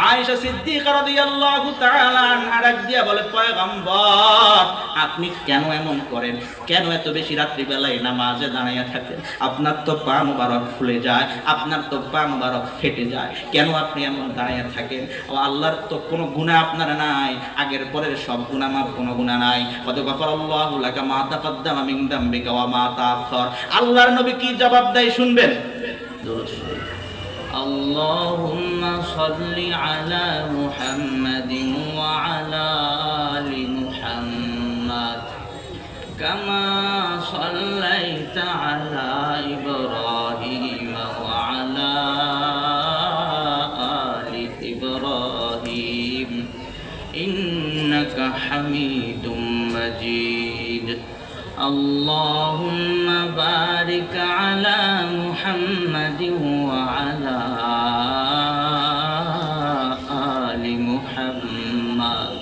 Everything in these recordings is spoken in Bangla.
আয়েশা সিদ্দিকা রাদিয়াল্লাহু তাআলা আনহা ডাক দিয়া বলে, পয়গম্বর আপনি কেন এমন করেন? কেন এত বেশি রাত্রি বেলায় নামাজে দাঁড়াইয়া থাকেন? আপনার তো পা মুবারক ফুলে যায়, আপনার তো পা মুবারক ফেটে যায়, কেন আপনি এমন দাঁড়াইয়া থাকেন? ও আল্লাহর তো কোনো গুনাহ আপনার নাই, আগের পরের সব গুনাহ মাফ, কোনো গুনাহ নাই। কদ গফারাল্লাহু লাকা মা তাকাদ্দামা মিন যামবিকা ওয়া মা তাআখার। আল্লাহর নবী কি জবাব দেয় শুনবেন। দরুদ শরীফ। আল্লাহুম্মা সাল্লি আলা মুহাম্মাদিন ওয়া আলা আলি মুহাম্মাদ কামা সাল্লাইতা আলা ইব্রাহিম ওয়া আলা আলি ইব্রাহিম ইন্নাকা হামিদুম মাজিদ। اللهم بارك على محمد وعلى آل محمد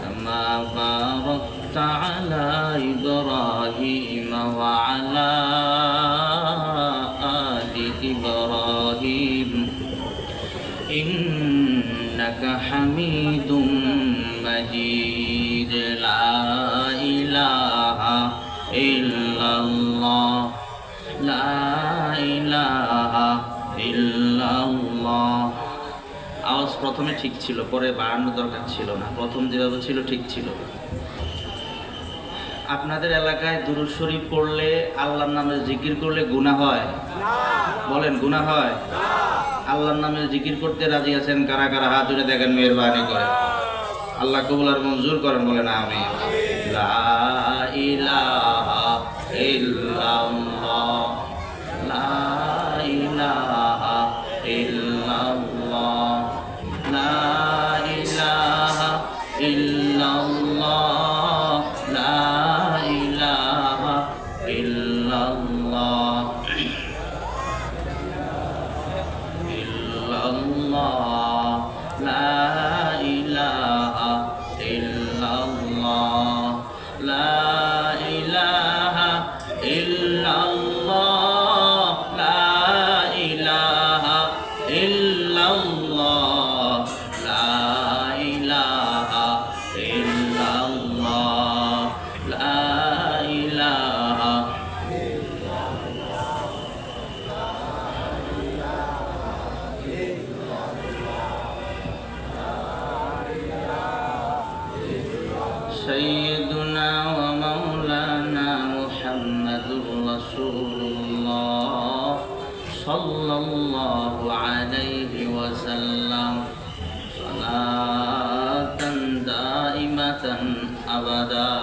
كما باركت على إبراهيم وعلى آل إبراهيم إنك حميد مجيد. لا إله إلا الله لا إله إلا الله. আওয়াজ প্রথমে ঠিক ছিল, পরে বাড়ানো দরকার ছিল না, প্রথম যেভাবে ছিল ঠিক ছিল। আপনাদের এলাকায় দুরূদ শরীফ পড়লে, আল্লাহর নামে জিকির করলে গুনাহ হয়? বলেন গুনাহ হয়? আল্লাহর নামে জিকির করতে রাজি আছেন কারা কারা? হাত তুলে দেখেন, মেহেরবানি করে। আল্লাহ কবুল আর মঞ্জুর করেন, বলেন আমিন। লা ইলাহা ইল্লাল্লাহ লা ইলাহা ইল্লাল্লাহ লা ইলাহা ইল্লাল্লাহ লা ইলাহা ইল্লাল্লাহ ইল্লাল্লাহ লা ইলাহা ইল্লাল্লাহ লা ইলাহা ইল্লাল্লাহ লা ইলাহা ইল্লাল্লাহ লা ইলাহা ইল্লাল্লাহ লা ইলাহা سيدنا ومولانا محمد رسول الله صلى الله عليه وسلم صلاة دائمة أبدا.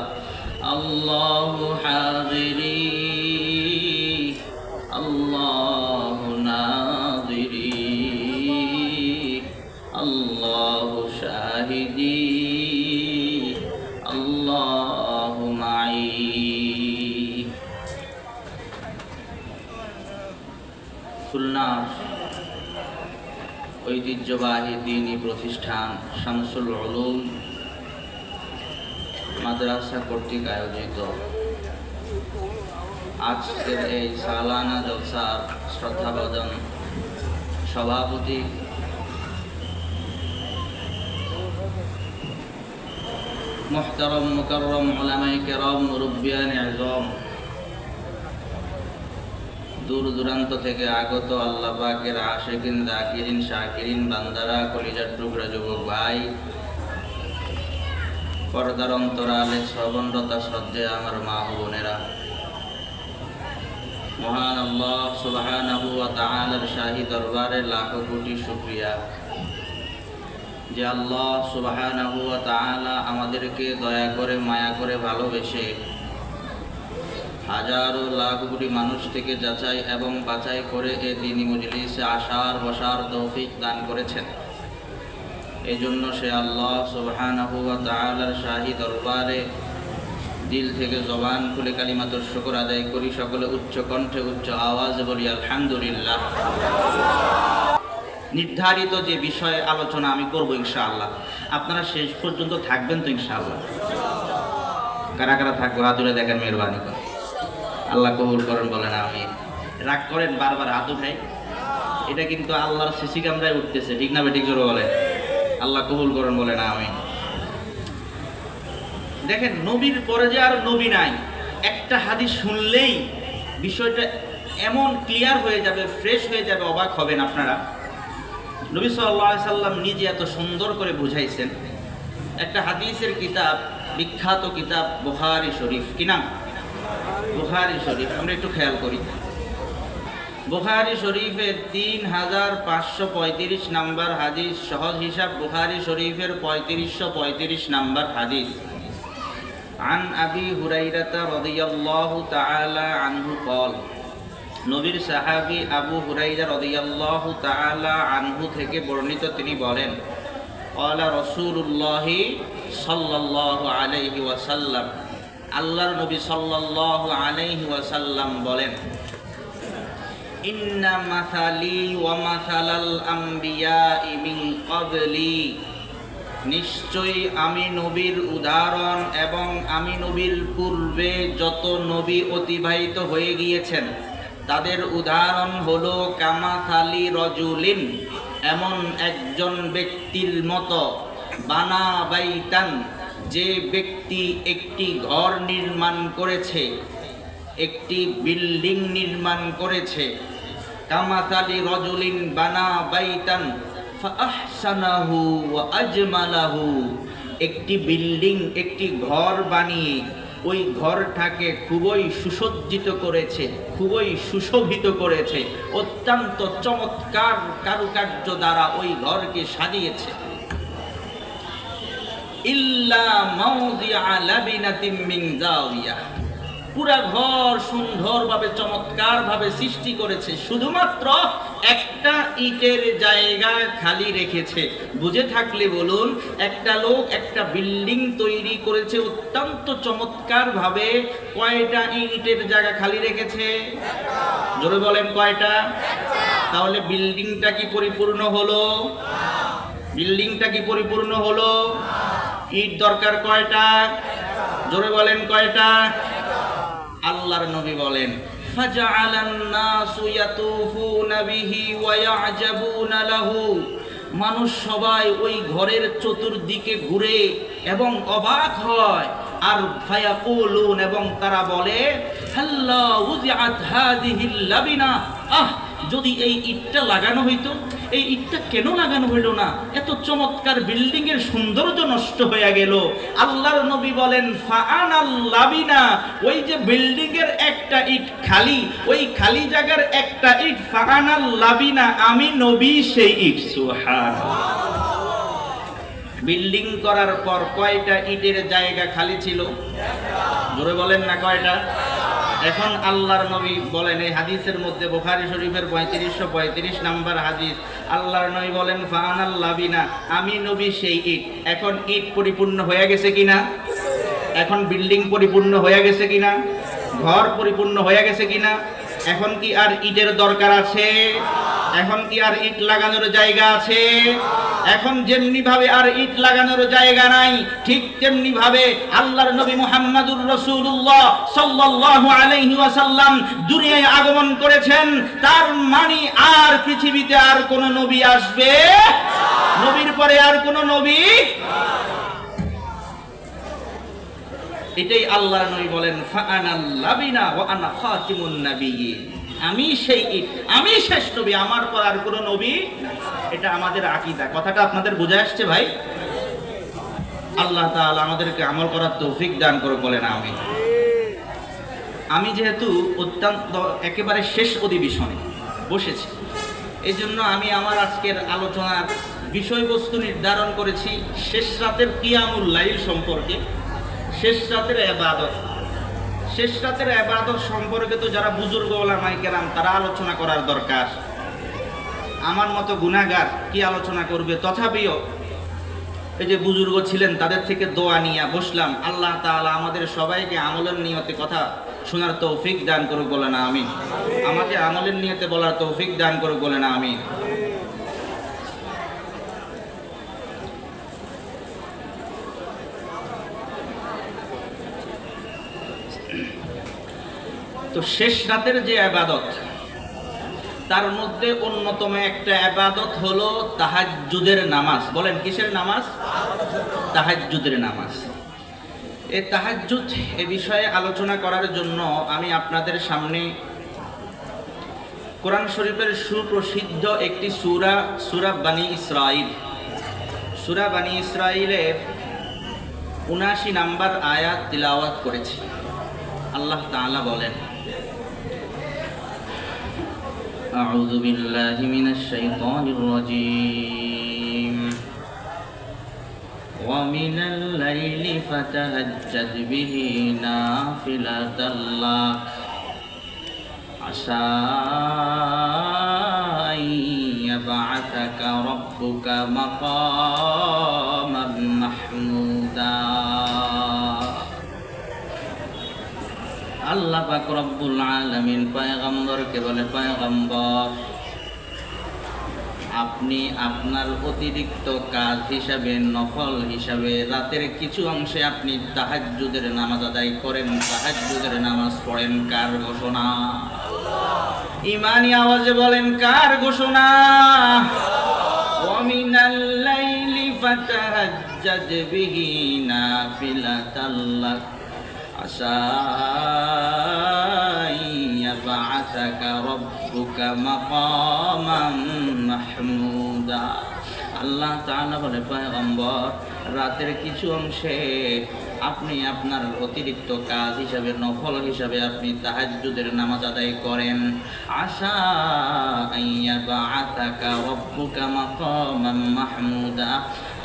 الله حاضري الله ناظري الله شاهدي الله معي. খুলনার ঐতিহ্যবাহী দ্বীনি প্রতিষ্ঠান শামসুল উলুম মাদ্রাসা কর্তৃক আয়োজিত আজকের এই সালানা জলসার শ্রদ্ধাভাজন সভাপতি মুহতারাম মুকাররম উলামায়ে কেরাম, মুরব্বিয়ান আযম, দূর দূরান্ত থেকে আগত আল্লাহ পাকের আশিকিন যাকিরিন শাকিরিন বান্দারা, কলিজার টুকরা যুবক ভাই, পর্দার অন্তরালে শ্রবণরতা শ্রদ্ধেয় আমার মা ও বোনেরা, মহান আল্লাহ সুবহানাহু ওয়া তাআলার শাহী দরবারে লাখো কোটি শুকরিয়া যে আল্লাহ সুবহানাহু ওয়া তাআলা আমাদেরকে দয়া করে মায়া করে ভালোবেসে হাজারো লাখ কোটি মানুষ থেকে যাচাই এবং বাছাই করে এই দ্বীনি মজলিসে আসার বসার তৌফিক দান করেছেন। এজন্য সে আল্লাহ সুবহানাহু ওয়া তাআলার শাহী দরবারে দিল থেকে জবান খুলে কালিমাতুর শুকর আদায় করি। সকলে উচ্চ কণ্ঠে উচ্চ আওয়াজে বলি আলহামদুলিল্লাহ। নির্ধারিত যে বিষয়ে আলোচনা আমি করব ইনশাআল্লাহ, আপনারা শেষ পর্যন্ত থাকবেন তো ইনশাআল্লাহ? কারা কারা থাকবো হাত তুলে দেখেন, মেহেরবানি করে। আল্লাহ কবুল করেন, বলেন আমিন। রাগ করেন বারবার হাত উঠাই, এটা কিন্তু আল্লাহর সিসি ক্যামেরায় উঠতেছে, ঠিক না বেঠিক জোরে বলে? আল্লাহ কবুল করেন বলে না আমি। দেখেন নবীর পরে যে আর নবী নাই, একটা হাদিস শুনলেই বিষয়টা এমন ক্লিয়ার হয়ে যাবে, ফ্রেশ হয়ে যাবে, অবাক হবেন আপনারা। নবী সাল্লাল্লাহু আলাইহি সাল্লাম নিজে এত সুন্দর করে বুঝাইছেন। একটা হাদিসের কিতাব, বিখ্যাত কিতাব বুখারী শরীফ, কি নাম? বুখারী শরীফ। আমরা একটু খেয়াল করি, বুখারী শরীফের 3535 নাম্বার হাদিস, সহজ হিসাব বুখারী শরীফের 3535 নাম্বার হাদিস। عن أبي هريرة رضي الله تعالى عنه قال, নবীর সাহাবী আবু হুরাইরা রাদিয়াল্লাহু তাআলা আনহু থেকে বর্ণিত, তিনি বলেন, قال رسول الله صلى الله عليه وسلم, আল্লাহর নবী সাল্লাল্লাহু আলাইহি ওয়াসাল্লাম বলেন, ইন্না মাসালি ওয়া মাসালাল আমবিয়াই মিন ক্বাবলি, নিশ্চয়ই আমি নবীর উদাহরণ এবং আমি নবীর পূর্বে যত নবী অতিবাহিত হয়ে গিয়েছেন তাদের উদাহরণ হলো কামাসালি রজুলিন, এমন একজন ব্যক্তির মতো, বানা বাইতান, যে ব্যক্তি একটি ঘর নির্মাণ করেছে, একটি বিল্ডিং নির্মাণ করেছে। কামাসালি রজুলিন বানা বাইতান ফাআহসানাহু ওয়া আজমালাহু, একটি বিল্ডিং, একটি ঘর বানিয়ে ওই ঘরটাকে খুবই সুসজ্জিত করেছে, খুবই সুশোভিত করেছে, অত্যন্ত চমৎকার কারুকার্য দ্বারা ওই ঘরকে সাজিয়েছে। ইল্লা মাউযিআ লাবিনাতিন মিন যাওয়িয়া, পুরা ঘর সুন্দরভাবে চমৎকারভাবে সৃষ্টি করেছে, শুধুমাত্র একটা ইটের জায়গা খালি রেখেছে। বুঝে থাকলে বলুন, একটা লোক একটা বিল্ডিং তৈরি করেছে অত্যন্ত চমৎকারভাবে, কয়টা ইটের জায়গা খালি রেখেছে? জোরে বলেন কয়টা? তাহলে বিল্ডিংটা কি পরিপূর্ণ হলো? বিল্ডিংটা কি পরিপূর্ণ হলো? ইট দরকার কয়টা? জোরে বলেন কয়টা? আল্লাহর নবী বলেন, ফাজআলান নাসু ইয়াতুফুনা বিহি ওয়া ইয়াজাবুনা লাহু, মানুষ সবাই ওই ঘরের চতুর্দিকে ঘুরে এবং অবাক হয়, আর ফায়াকুলুন, এবং তারা বলে, হাল্লা উযিআত হাযিহিল লাবিনা, যদি এই ইটটা লাগানো হইতো, এই ইটটা কেন লাগানো হইল না? এত চমৎকার বিল্ডিং এর সৌন্দর্য নষ্ট হয়ে গেল। আল্লাহর নবী বলেন, ফাআনাল লাবিনা, ওই যে বিল্ডিং এর একটা ইট খালি, ওই খালি জায়গার একটা ইট, ফাআনাল লাবিনা, আমি নবী সেই ইট। সুবহানাল্লাহ। বিল্ডিং করার পর কয়টা ইটের জায়গা খালি ছিল? জোরে বলেন না কয়টা? এখন আল্লাহর নবী বলেন, এই হাদিসের মধ্যে বুখারী শরীফের 3535 নাম্বার হাদিস, আল্লাহর নবী বলেন, ফাআনাল লাবিনা, আমি নবী সেই ইট। এখন ইট পরিপূর্ণ হয়ে গেছে কিনা? এখন বিল্ডিং পরিপূর্ণ হয়ে গেছে কিনা? ঘর পরিপূর্ণ হয়ে গেছে কিনা? এখন কি আর ইটের দরকার আছে? এখন কি আর ইট লাগানোর জায়গা আছে? এখন যেমনি ভাবে আর ইট লাগানোর জায়গা নাই, ঠিক তেমনি ভাবে আল্লাহর নবী মুহাম্মদুর রাসূলুল্লাহ সাল্লাল্লাহু আলাইহি ওয়াসাল্লাম দুনিয়ায় আগমন করেছেন। তার মানে আর পৃথিবীতে আর কোন নবী আসবে? নবীর পরে আর কোন নবী? এটাই আল্লাহর নবী বলেন, ফাআনাল লাবিনা ওয়া আনা খাতিমুন নাবিয়্যিন, আমি সেই ইট, আমি শেষ নবী, আমার পর আর কোন নবী। এটা আমাদের আকীদা। কথাটা আপনাদের বুঝে আসছে ভাই? আল্লাহ তাআলা আমাদেরকে আমল করার তৌফিক দান করে, বলেন আমিন। আমি যেহেতু অত্যন্ত একেবারে শেষ অধিবেশনে বসেছি, এই জন্য আমি আমার আজকের আলোচনার বিষয়বস্তু নির্ধারণ করেছি শেষ রাতের কিয়ামুল লাইল সম্পর্কে, শেষ রাতের ইবাদত। শেষ রাতের ইবাদত সম্পর্কে তো যারা বুজুর্গ ওলামায়ে কেরাম, তারা আলোচনা করার দরকার। আমার মতো গুনাহগার কি আলোচনা করবে? তথাপিও এই যে বুজুর্গ ছিলেন, তাদের থেকে দোয়া নিয়ে বসলাম। আল্লাহ তাআলা আমাদের সবাইকে আমলের নিয়তে কথা শোনার তৌফিক দান করুক, বলেন আমিন। আমাকে আমলের নিয়তে বলার তৌফিক দান করুক, বলেন আমিন। তো শেষ রাতের যে ইবাদত, তার মধ্যে অন্যতম একটা ইবাদত হলো তাহাজ্জুদের নামাজ। বলেন কিসের নামাজ? তাহাজ্জুদের নামাজ। এই তাহাজ্জুদ এ বিষয়ে আলোচনা করার জন্য আমি আপনাদের সামনে কোরআন শরীফের সুপ্রসিদ্ধ একটি সূরা বানী ইসরাঈল, সূরা বানী ইসরাঈলের ৭৯ নম্বর আয়াত তিলাওয়াত করেছি। আল্লাহ তাআলা বলেন, আউযু বিল্লাহি মিনাশ শাইতানির রাজীম, ওয়া মিনাল লাইলি ফাতাহাজ্জাদ বিহি নাফিলাতাল লাক আসা আন ইয়াবআসাকা রাব্বুকা মাকামান মাহমুদা। আল্লাহ পাক রব্বুল আলামিন পয়গম্বরকে বলে, পয়গম্বর আপনি আপনার অতিরিক্ত কাজ হিসাবে, নফল হিসাবে রাতের কিছু অংশে আপনি তাহাজ্জুদের নামাজ আদায় করেন, তাহাজ্জুদের নামাজ পড়েন। কার ঘোষণা? ঈমানি আওয়াজে বলেন, কার ঘোষণা? ওয়া মিনাল লাইলি ফাতাহাজ্জাদ বিহি নাফিলাতাল লাক আসা আন ইয়াবআসাকা রাব্বুকা মাকামান মাহমুদা। আল্লাহ তাআলা বলে, পয়গম্বর রাতের কিছু অংশে আপনি আপনার অতিরিক্ত কাজ হিসাবে, নফল হিসাবে আপনি তাহাজ্জুদের নামাজ আদায় করেন। আশা আন ইয়াবআসাকা রাব্বুকা মাকামান মাহমুদা,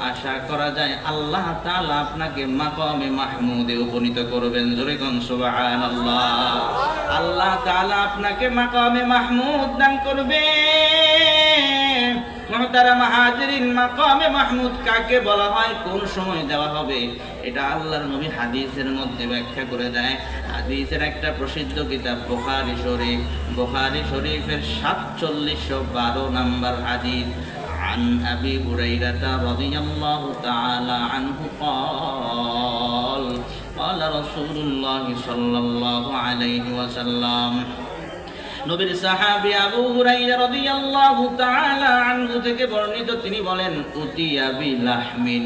আশা করা যায় আল্লাহ তাআলা আপনাকে মাকামে মাহমুদে উপনীত করবেন। জোরে কোন সুবহানাল্লাহ। আল্লাহ তাআলা আপনাকে মাকামে মাহমুদ দান করবেন। মুহতারাম হাজিরিন, মাকামে মাহমুদ কাকে বলা হয়, কোন সময় দেওয়া হবে, এটা আল্লাহর নবী হাদিসের মধ্যে ব্যাখ্যা করে দেয়। হাদিসের একটা প্রসিদ্ধ কিতাব বুখারী শরীফ, বুখারী শরীফের ৪৭১২ নম্বর হাদিস। عن أبي هريرة رضي الله تعالى عنه قال قال رسول الله صلى الله عليه وسلم, নবীর সাহাবী আবু হুরায়রা রাদিয়াল্লাহু তাআলা আনহু থেকে বর্ণিত, তিনি বলেন, উতিয়া বিলাহমিন,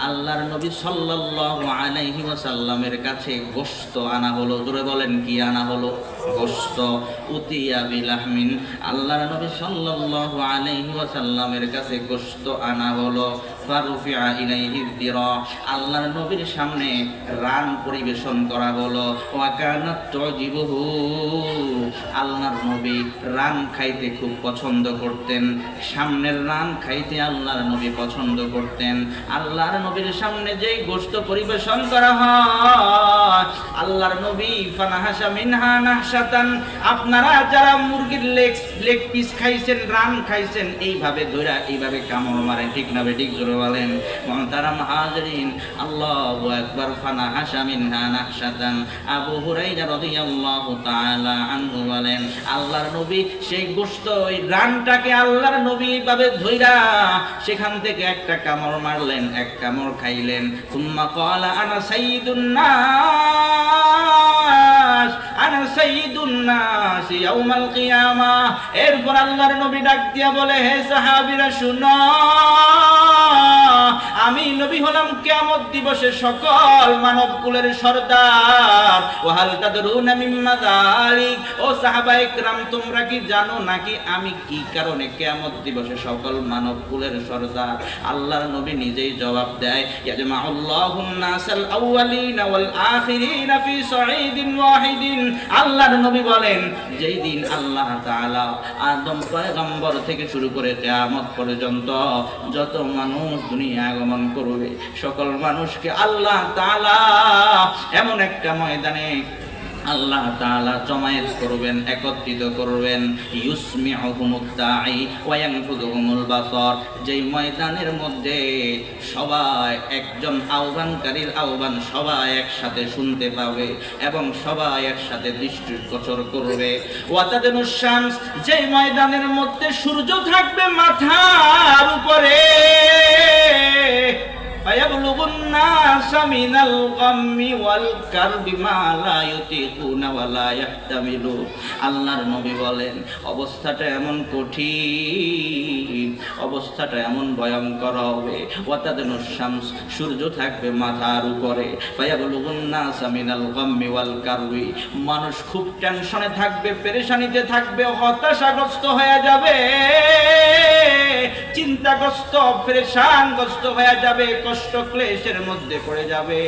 আল্লাহর নবী সাল্লাল্লাহু আলাইহি ওয়াসাল্লামের কাছে গোশত আনা হলো। জোরে বলেন, কি আনা হলো? গোশত। উতিয়া বিলাহমিন, আল্লাহর নবী সাল্লাল্লাহু আলাইহি ওয়াসাল্লামের কাছে গোশত আনা হলো। ফারুফিআ ইলাইহি দিরা, আল্লাহর নবীর সামনে রান পরিবেশন করা হলো। ওয়া কানাত তুজিবুহু, আল্লাহর নবী রান খাইতে খুব পছন্দ করতেন। সামনের রান খাইতে আল্লাহর নবী পছন্দ করতেন। আল্লাহর নবীর সামনে যেই গোশত পরিবেশন করা হয়, আল্লাহর নবী ফানাহাসা মিনহা নাহসাতান, আপনারা যারা মুরগির লেগ পিস খাইছেন, রান খাইছেন, এইভাবে ধইরা এইভাবে কামড় মারেন, ঠিক না বেঠিক? জোরে বলেন। মুহতারাম হাজিরিন, আল্লাহু আকবার। ফানাহাসা মিনহা নাহসাতান, আবু হুরায়রা রাদিয়াল্লাহু তাআলা আনহু বলেন, আল্লাহর নবী সেই গোশত, ওই রানটাকে আল্লাহর নবী ভাবে ধইরা সেখান থেকে একটা কামড় মারলেন, এক কামড় খাইলেন। সুম্মা ক্বালা আনা সাইয়্যিদুন নাস, আনা সাইয়্যিদুন নাস ইয়াউমাল কিয়ামাহ। এরপর আল্লাহর নবী ডাক দিয়া বলে, হে সাহাবীরা শুনো, আমি নবী হলাম কিয়ামত দিবসে সকল মানব কুলের সরদার। ওয়াহাল তাদরুনা মিম্মা যালিক, ও সাহাবায়ে কেরাম, তোমরা কি জানো নাকি আমি কি কারণে কিয়ামত দিবসে সকল মানব কুলের সরদার? আল্লাহর নবী নিজেই জবাব দেয়, ইয়াজমাউল্লাহুন নাসাল আউয়ালিনা ওয়াল আখিরিনা ফি সাঈদিন ওয়াহিদিন। আল্লাহর নবী বলেন, যেই দিন আল্লাহ তাআলা আদম পয়গম্বর থেকে শুরু করে কিয়ামত পর্যন্ত যত মানুষ দুনিয়া আগমন করবে, সকল মানুষকে আল্লাহ তাআলা এমন একটা ময়দানে আল্লাহ তাআলা জমায়েত করবেন, একত্রিত করবেন। ইউসমিউহুমুদ দাঈ ওয়া ইয়ানফুযুহুমুল বাসার, যেই ময়দানের মধ্যে সবাই, একজন আহ্বানকারীর আহ্বান সবাই একসাথে শুনতে পাবে এবং সবাই একসাথে দৃষ্টিগোচর করবে। ওয়া তাদনুশ শামস, যেই ময়দানের মধ্যে সূর্য থাকবে মাথার উপরে, ফায়াবলুগুন নাসা মিনাল গাম্মি ওয়াল কারবি মা লা ইউতিকুনা ওয়া লা ইয়াহতামিলু। আল্লাহর নবী বলেন অবস্থাটা এমন কঠিন, অবস্থাটা এমন ভয়ঙ্কর হবে। ওয়াতাদনুশ শামস, সূর্য থাকবে মাথার উপরে। ফায়াবলুগুন নাসা মিনাল গাম্মি ওয়াল কারবি, মানুষ খুব টেনশনে থাকবে, পেরেশানিতে থাকবে, হতাশাগ্রস্ত হয়ে যাবে, চিন্তাগ্রস্ত পেরেশানগ্রস্ত হয়ে যাবে, কষ্ট ক্লেশের মধ্যে পড়ে যাবে।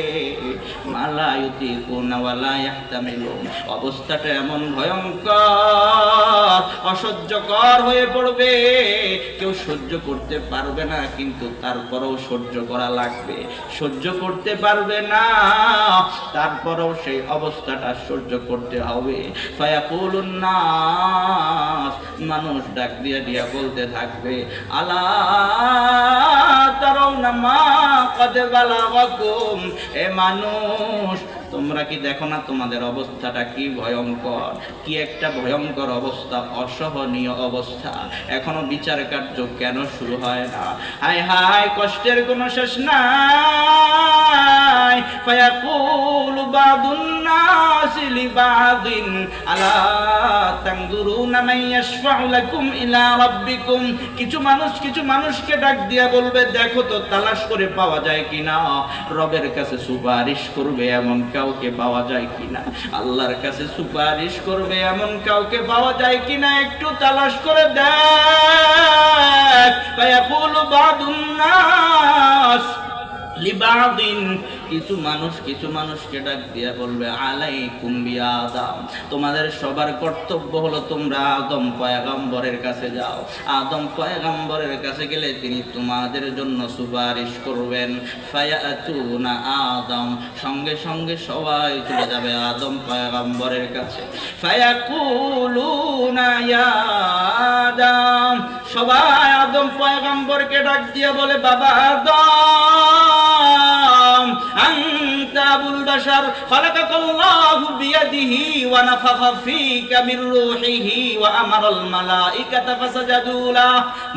মালা ইউতিকুনা ওয়া লা ইয়াহতামিলুন, অবস্থাটা এমন ভয়ঙ্কর, অসহ্যকর হয়ে পড়বে, কেউ সহ্য করতে পারবে না, কিন্তু তারপরেও সহ্য করা লাগবে। সহ্য করতে পারবে না, তারপরেও সেই অবস্থাটা সহ্য করতে হবে। ফায়াকুলুন নাস, মানুষ ডাক দিয়া দিয়া বলতে থাকবে আলা তারাউনা মা ক্বাদ বালাগাকুম, এ মানুষ তোমরা কি দেখো না তোমাদের অবস্থাটা কি ভয়ঙ্কর, কি একটা ভয়ঙ্কর অবস্থা, অসহনীয় অবস্থা। এখনো বিচার কার্য কেন শুরু হয় না? হায় হায়, কষ্টের কোনো শেষ নাই। ফায়াকুলু বাদুন নাসি লিবাদিন আলা তানজুরুনা মান ইয়াশফাউ লাকুম ইলা রাব্বিকুম, কিছু মানুষকে ডাক দিয়া বলবে দেখো তো তালাশ করে পাওয়া যায় কিনা রবের কাছে সুপারিশ করবে এমন কাউকে পাওয়া যায় কিনা, আল্লাহর কাছে সুপারিশ করবে এমন কাউকে পাওয়া যায় কিনা, একটু তালাশ করে দেখ। ফায়াকুলু বাদুন নাস লিবাদিন, কিছু মানুষকে ডাক দিয়া বলবে আলাইকুম বিআদম, তোমাদের সবার কর্তব্য হলো তোমরা আদম পয়গম্বরের কাছে যাও। আদম পয়গম্বরের কাছে গেলে তিনি তোমাদের জন্য সুপারিশ করবেন। ফায়াতুনা আদম, সঙ্গে সঙ্গে সবাই চলে যাবে আদম পয়গম্বরের কাছে। ফায়াকুলুনা ইয়া আদম, সবাই আদম পয়গম্বরকে ডাক দিয়া বলে বাবা আদম, আনতা আবুল বাশার, খালাকাকাল্লাহু বিয়াদিহি ওয়া নাফাখা ফীকা মির রূহিহি ওয়া আমারাল মালাইকাতা ফাসাজাদু লা।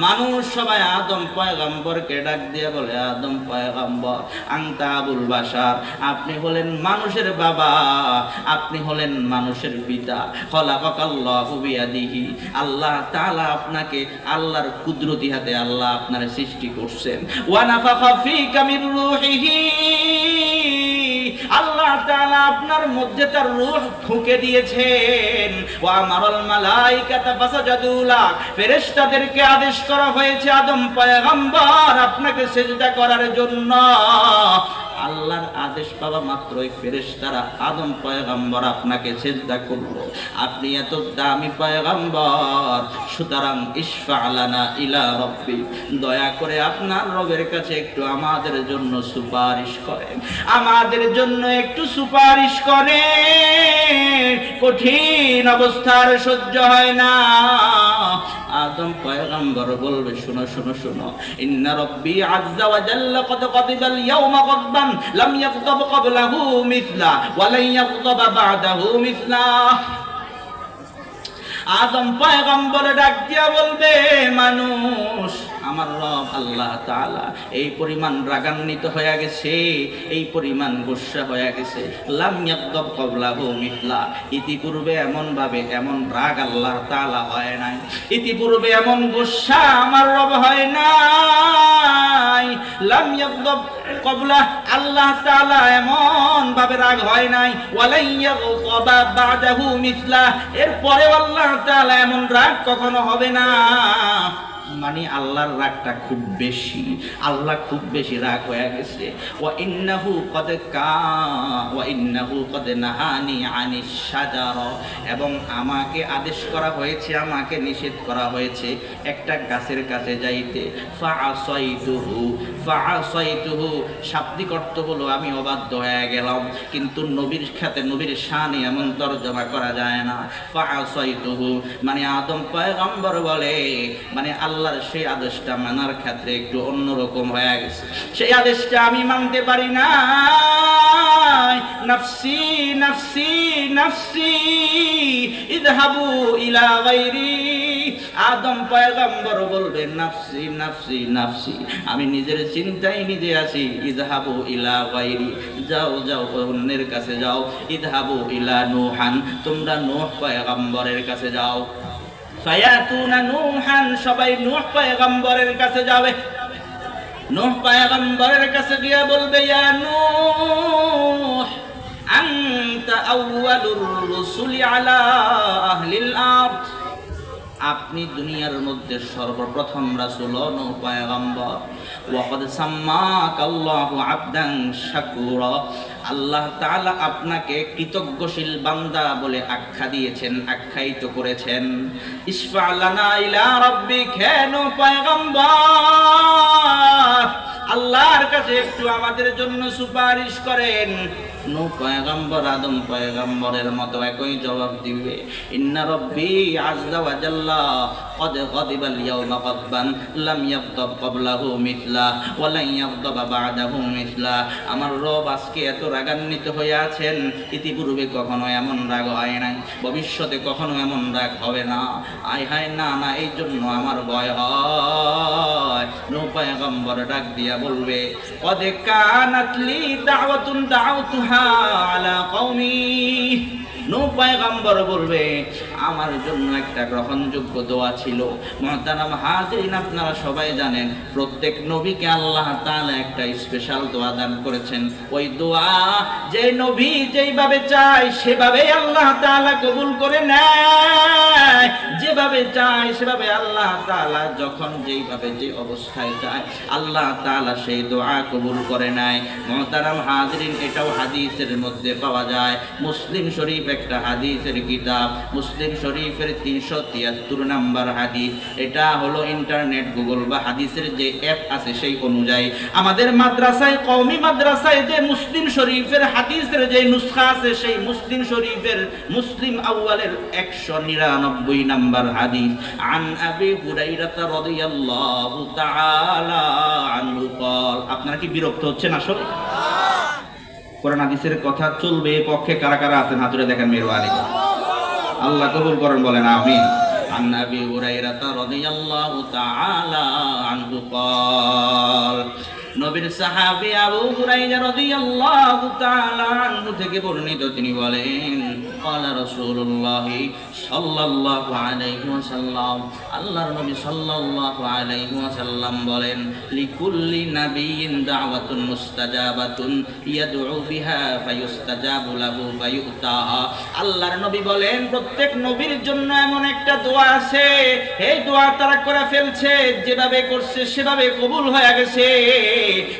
মানুষ সবাই আদম পয়গম্বরকে ডাক দিয়ে বলে আদম পয়গম্বর, আনতা আবুল বাশার, আপনি হলেন মানুষের বাবা, আপনি হলেন মানুষের পিতা। খালাকাকাল্লাহু বিয়াদিহি, আল্লাহ তাআলা আপনাকে আল্লাহর কুদরতি হাতে আল্লাহ আপনার সৃষ্টি করছেন। ওয়া নাফাখা ফীকা মির রূহিহি, আল্লাহ তাআলা আপনার মধ্যে তার রূহ ফুঁকে দিয়েছেন। ওয়া আমারাল মালাইকাতা ফাসাজাদু লাক, ফেরেশতাদেরকে আদেশ করা হয়েছে আদম পয়গম্বর আপনাকে সিজদা করার জন্য। আল্লাহর আদেশ পাওয়া মাত্রই ফেরেশতারা আদম পয়গম্বর আপনাকে সিজদা করলো। আপনি এত দামি পয়গম্বর, সুতরাং ইশফা লানা ইলা রাব্বি, দয়া করে আপনার রবের কাছে একটু আমাদের জন্য সুপারিশ করেন, আমাদের জন্য একটু সুপারিশ করেন। কঠিন অবস্থার সহ্য হয় না। আদম পয়গম্বর বলবে শুনো শুনো শুনো, ইন্না রাব্বি আযজা ওয়া জাল্লা ক্বাদ ক্বাদিবাল ইয়াওমা ক্বাদবান লাম ইয়াগদাব ক্বাবলাহু মিসলা ওয়া লা ইয়াগদাব বা'দাহু মিসলা। আদম পয়গম্বর ডাক দিয়া বলবে মানুষ, আমার রব আল্লাহ তাআলা এই পরিমাণ রাগান্বিত হয়ে গেছে, এই পরিমাণ গুসা হয়ে গেছে, লাম ইয়াগদাব ক্বাবলাহু মিসলা, ইতিপূর্বে এমন ভাবে এমন রাগ আল্লাহ তাআলা হয় নাই, ইতিপূর্বে এমন গুসা আমার রব হয় নাই। লাম ইয়াগদাব ক্বাবলা, আল্লাহ তাআলা এমন ভাবে রাগ হয় নাই। ওয়ালা ইয়াগদাব বা'দাহু মিসলা, এরপরে আল্লাহ তাআলা এমন রাগ কখনো হবে না। মানে আল্লাহর রাগটা খুব বেশি, আল্লাহ খুব বেশি রাগ হয়ে গেছে। ওয়া ইন্নাহু ক্বাদ নাহানি আনিশ শাজারা, এবং আমাকে আদেশ করা হয়েছে, আমাকে নিষেধ করা হয়েছে একটা গাছের কাছে যাইতে। ফাআসাইতুহু, শাব্দিক অর্থ হলো আমি অবাধ্য হয়ে গেলাম, কিন্তু নবীর খাতে নবীর শানে এমন তরজমা করা যায় না। ফাআসাইতুহু মানে আদম পয়গম্বর বলে মানে আল্লাহর সেই আদেশটা মানার ক্ষেত্রে একটু অন্যরকম হয়ে গেছে, সেই আদেশটা আমি মানতে পারি না। নাফসি নাফসি নাফসি ইযহাবু ইলা গায়রি, আদম পয়গম্বর বলবে নাফসি নাফসি নাফসি, আমি নিজের চিন্তায় নিজে আছি। ইযহাবু ইলা গায়রি, যাও যাও অন্যের কাছে যাও। ইযহাবু ইলা নূহান, তোমরা নূহ পয়গম্বরের কাছে যাও। ফায়াতুনা নূহান, সবাই নূহ পয়গম্বরের কাছে যাবে। নূহ পয়গম্বরের কাছে গিয়ে বলবে ইয়া নূহ আনতা আউয়ালুর রুসুলি আলা আহলিল আরদ, আপনি দুনিয়ার মধ্যে সর্বপ্রথম রাসূল ও পয়গম্বর। ওয়াকাদ সাম্মাকাল্লাহু আবদান শাকুরা, আল্লাহ তাআলা আপনাকে কৃতজ্ঞশীল বান্দা বলে আখ্যা দিয়েছেন, আখ্যায়িত করেছেন। ইশফা লানা ইলা রাব্বিক, হে নূহ পয়গম্বর, আল্লাহর কাছে একটু আমাদের জন্য সুপারিশ করেন। নূহ পয়গম্বর আদম পয়গম্বরের মতো একই জবাব দিবে, ইন্না রাব্বি আযজা ওয়া জাল্লা قد غضب اليوم غضبا لم يغضب قبله مثله ولن يغضب بعده مثله, আমার রব আজকে এত রাগান্বিত হয়ে আছেন, ইতিপূর্বে কখনো এমন রাগ হয় নাই, ভবিষ্যতে কখনো এমন রাগ হবে না। আয় হায়, না না, এই জন্য আমার ভয় হয়। নূহ পয়গম্বর ডাক দিয়া বলবে, قد كانت لي دعوة دعوتها على قومي, নূহ পয়গম্বর বলবে, আমার জন্য একটা গ্রহণযোগ্য দোয়া ছিল। মুহতারাম হাজিরিন, আপনারা সবাই জানেন প্রত্যেক নবীকে আল্লাহ তাআলা একটা স্পেশাল দোয়া দান করেছেন। ওই দোয়া যে নবী যেইভাবে চায় সেভাবেই আল্লাহ তাআলা কবুল করে নেয়, যেভাবে চায় সেভাবে আল্লাহ তাআলা যখন যেইভাবে যে অবস্থায় চায় আল্লাহ তাআলা সেই দোয়া কবুল করে নেয়। মুহতারাম হাজিরিন, এটাও হাদিসের মধ্যে পাওয়া যায়। মুসলিম শরীফ একটা হাদিসের কিতাব, মুসলিম শরীফের 373 নম্বর হাদিস। এটা হলো ইন্টারনেট, গুগল বা হাদিসের যে অ্যাপ আছে সেই অনুযায়ী আমাদের মাদ্রাসায়, কওমি মাদ্রাসায় যে মুসলিম শরীফের হাদিসের যে নুসখা আছে সেই মুসলিম শরীফের মুসলিম আউয়ালের 199 নম্বর হাদিস। আন আবি হুরায়রা রাদিয়াল্লাহু তাআলা আনহু قال, আপনারা কি বিরক্ত হচ্ছেন? আসলে কোরআন হাদিসের কথা চলবে পক্ষে কারা কারা আছেন হাত তুলে দেখেন, মেহরবানি আল্লাহ কবুল করেন, বলেন আমিন। عن أبي هريرة رضي الله تعالى عنه قال, নবীর সাহাবী আবু হুরায়রা রাদিয়াল্লাহু তাআলা আনহু থেকে বর্ণিত, তিনি বলেন, قال رسول الله সাল্লাল্লাহু আলাইহি ওয়াসাল্লাম, আল্লাহর নবী সাল্লাল্লাহু আলাইহি ওয়াসাল্লাম বলেন, লিকুল্লি নাবিয়্যিন দাওয়াতুন মুস্তাজাবাতুন ইয়াদউ বিহা ফায়ুস্তাজাবু লাহু ফায়ুতাহা, আল্লাহর নবী বলেন প্রত্যেক নবীর জন্য এমন একটা দোয়া আছে, এই দোয়া তারা করে ফেলছে, যেভাবে করছে সেভাবে কবুল হয়ে গেছে,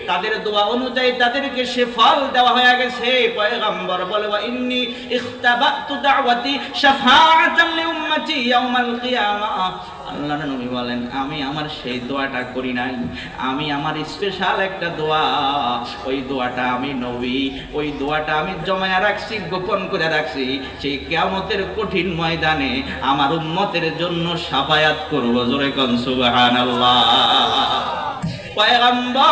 তাদের দোয়া অনুযায়ী তাদেরকে সে ফল দেওয়া হয়ে গেছে। পয়গম্বর বলে, ওয়া ইন্নী ইখতাবাতু দাওয়াতি শাফাআতান লিউম্মতি ইয়াউমাল কিয়ামাহ, আল্লাহর নবী বলেন আমি আমার সেই দোয়াটা করি নাই, আমি আমার স্পেশাল একটা দোয়া, ওই দোয়াটা আমি নবী, ওই দোয়াটা আমি জমায়া রাখছি, গোপন করে রাখছি, সেই কিয়ামতের কঠিন ময়দানে আমার উম্মতের জন্য শাফায়াত করব। জোরে কোন সুবহানাল্লাহ। পয়গম্বর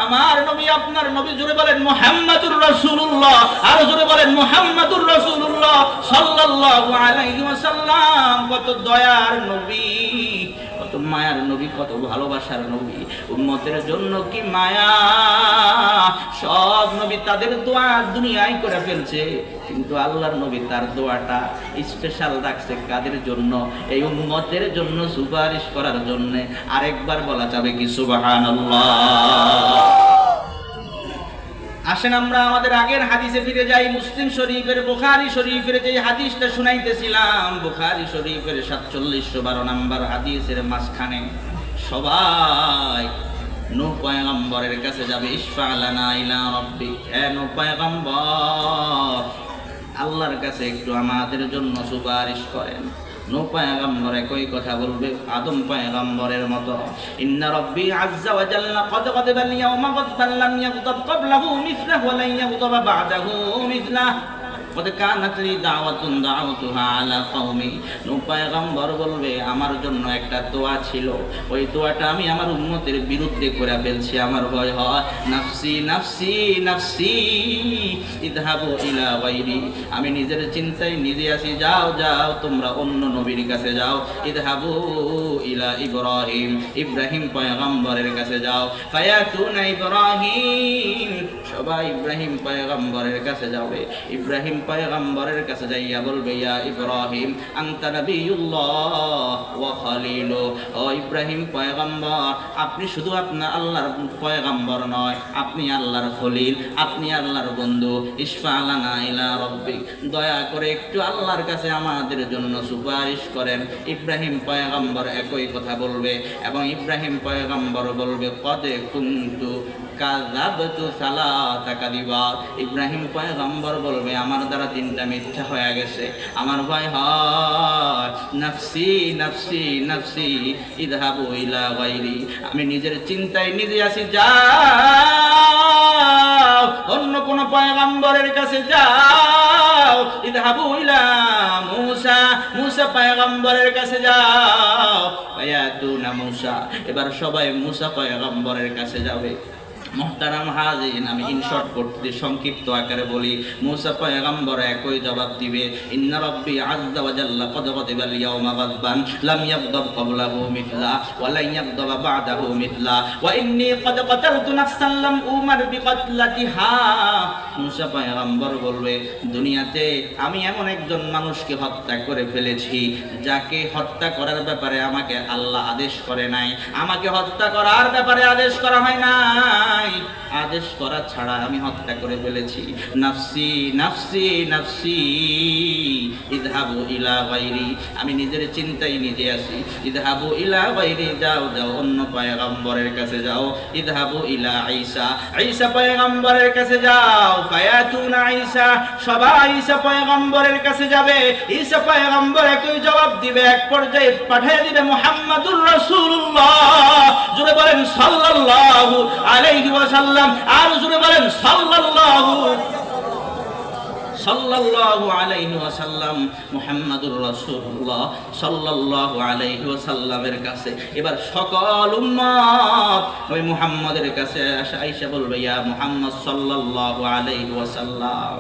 আমার নবী, আপনার নবী, জোরে বলেন মুহাম্মাদুর রাসূলুল্লাহ, আর জোরে বলেন মুহাম্মাদুর রাসূলুল্লাহ সাল্লাল্লাহু আলাইহি ওয়াসাল্লাম। কত দয়ার নবী, কত মায়ার নবী, কত ভালোবাসার নবী, উম্মতের জন্য কি মায়া। সব নবী তাদের দোয়া দুনিয়ায় করে ফেলছে, কিন্তু আল্লাহর নবী তার দোয়াটা স্পেশাল রাখছে কাদের জন্য? এই উম্মতের জন্য, সুপারিশ করার জন্য। আরেকবার বলা যাবে কি সুবহানাল্লাহ। আসেন আমরা আমাদের আগের হাদিসে ফিরে যাই। মুসলিম শরীফের, বুখারী শরীফের যে হাদিসটা শুনাইতেছিলাম, বুখারী শরীফের 4712 নম্বর হাদিসের মাঝখানে সবাই নূহ পয়গম্বরের কাছে যাবে। ইশফা লানা ইলা রাব্বিক, হে নূহ পয়গম্বর, আল্লাহর কাছে একটু আমাদের জন্য সুপারিশ করেন। নূহ পয়গম্বর একই কথা বলবে আদম পয়গম্বরের মতো, ইন্না রাব্বি আযজা ওয়া জাল্লা ক্বাদ গাদিবাল ইয়াওমা গাদবান লাম ইয়াগদাব ক্বাবলাহু মিসলাহু ওয়া লান ইয়াগদাব বা'দাহু মিসলাহু, কদ কানাত লি দাওয়াতুন দাওতুহা আলা কওমি। নূহ পয়গম্বর বলবে আমার জন্য একটা দোয়া ছিল, ওই দোয়াটা আমি আমার উম্মতের বিরুদ্ধে করে ফেলছি, আমার ভয় হয়। নাফসি নাফসি নাফসি ইযহাবু ইলা গায়রি, আমি নিজের চিন্তায় নিজে আছি, যাও যাও তোমরা অন্য নবীর কাছে যাও। ইযহাবু ইলা ইব্রাহিম, ইব্রাহিম পয়গম্বরের কাছে যাও। ফায়াতুনা ইব্রাহিম, সবাই ইব্রাহিম পয়গম্বরের কাছে যাবে। ইব্রাহিম পয়গম্বরের কাছে যাইয়া বলবে ইয়া ইব্রাহিম আনতা নবিয়ুল্লাহ ওয়া খালিলু, ও ইব্রাহিম পয়গম্বর আপনি শুধু আপনার আল্লাহর পয়গম্বর নয়, আপনি আল্লাহর খলিল, আপনি আল্লাহর বন্ধু। ইশফা লানা ইলা রাব্বিক, দয়া করে একটু আল্লাহর কাছে আমাদের জন্য সুপারিশ করেন। ইব্রাহিম পয়গম্বর একই কথা বলবে এবং ইব্রাহিম পয়গম্বর বলবে কদ কুনতু কাযাবতু সালাতা কাযিবা। ইব্রাহিম পয়গম্বর বলবে আমার দ্বারা 3টা মিথ্যা হয়ে গেছে, আমার ভয় হয়। নাফসি নাফসি নাফসি ইযহাবু ইলা গায়রি, আমি নিজের চিন্তায় নিজে আছি, যাও অন্য কোন পয়গম্বরের কাছে যাও। ইযহাবু ইলা মূসা, মূসা পয়গম্বরের কাছে যাও। ফায়াতুনা মূসা, এবার সবাই মূসা পয়গম্বরের কাছে যাবে। মুহতারাম হাজিরিন, আমি ইনশর্ট করতে সংক্ষিপ্ত আকারে বলি, মূসা পয়গম্বর একই জবাব দিবে, ইন্না রাব্বি আযযা ওয়া জাল্লা কদ গাদিবাল ইয়াওমা গাযবান লাম ইয়াগদাব ক্বাবলাহু মিথলা ওয়া লা ইয়াগদাব বা'দাহু মিথলা ওয়া ইন্নী কদ কাতালতু নাফসান লাম উমার বিকাতলাতিহা। মূসা পয়গম্বর বলবে দুনিয়াতে আমি এমন একজন মানুষকে হত্যা করে ফেলেছি যাকে হত্যা করার ব্যাপারে আমাকে আল্লাহ আদেশ করে নাই, আমাকে হত্যা করার ব্যাপারে আদেশ করা হয় না, আদেশ করা ছাড়া আমি হত্যা করে ফেলেছি। নাফসি নাফসি নাফসি ইযহাবু ইলা গায়রি, আমি নিজের চিন্তায় নিজে আছি। ইযহাবু ইলা গায়রি, যাও যাও অন্য পয়গম্বরের কাছে যাও। ইযহাবু ইলা ঈসা, ঈসা পয়গম্বরের কাছে যাও। ফায়াতুনা ঈসা, সবাই ঈসা পয়গম্বরের কাছে যাবে। ঈসা পয়গম্বর একই জবাব দিবে, এক পর্যায়ে পাঠিয়ে দিবে মুহাম্মাদুর রাসূলুল্লাহ। জোরে বলেন সাল্লাল্লাহু আলাইহি ওয়াসাল্লাম, আর জোরে বলেন সাল্লাল্লাহু আলাইহি ওয়াসাল্লাম। মুহাম্মাদুর রাসূলুল্লাহ সাল্লাল্লাহু আলাইহি ওয়াসাল্লামের কাছে এবার সকল উম্মত ওই মুহাম্মাদের কাছে আয়েশা বলবে ইয়া মুহাম্মদ সাল্লাল্লাহু আলাইহি ওয়াসাল্লাম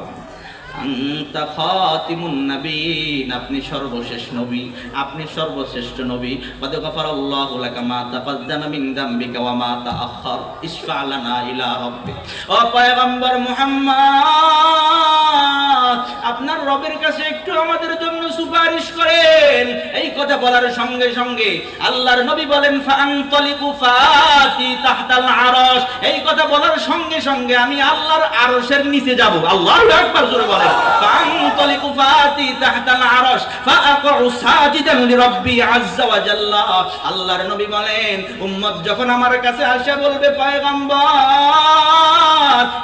আনতা খাতিমুন নবীন, আপনি সর্বশেষ নবী, আপনি সর্বশ্রেষ্ঠ নবী। কদ গফারাল্লাহু লাকা মা তাকাদ্দামা মিন যামবিকা ওয়া মা তাআখার, ইশফা লানা ইলা রাব্বিক। ও পয়গম্বর মুহাম্মদ, আপনার রবের কাছে একটু আমাদের জন্য সুপারিশ করেন। এই কথা বলার সঙ্গে সঙ্গে আল্লাহর নবী বলেন ফাআনতালিকু ফাতি তাহতাল আরশ, এই কথা বলার সঙ্গে সঙ্গে আমি আল্লাহর আরশের নিচে যাব। আল্লাহু আকবার, জোরে বলেন ফাআনতালিকু ফাতি তাহতাল আরশ ফাআকউ সাজিদান লিরাব্বি আযযা ওয়া জাল্লা। আল্লাহর নবী বলেন উম্মত যখন আমার কাছে আসে বলবে পয়গম্বর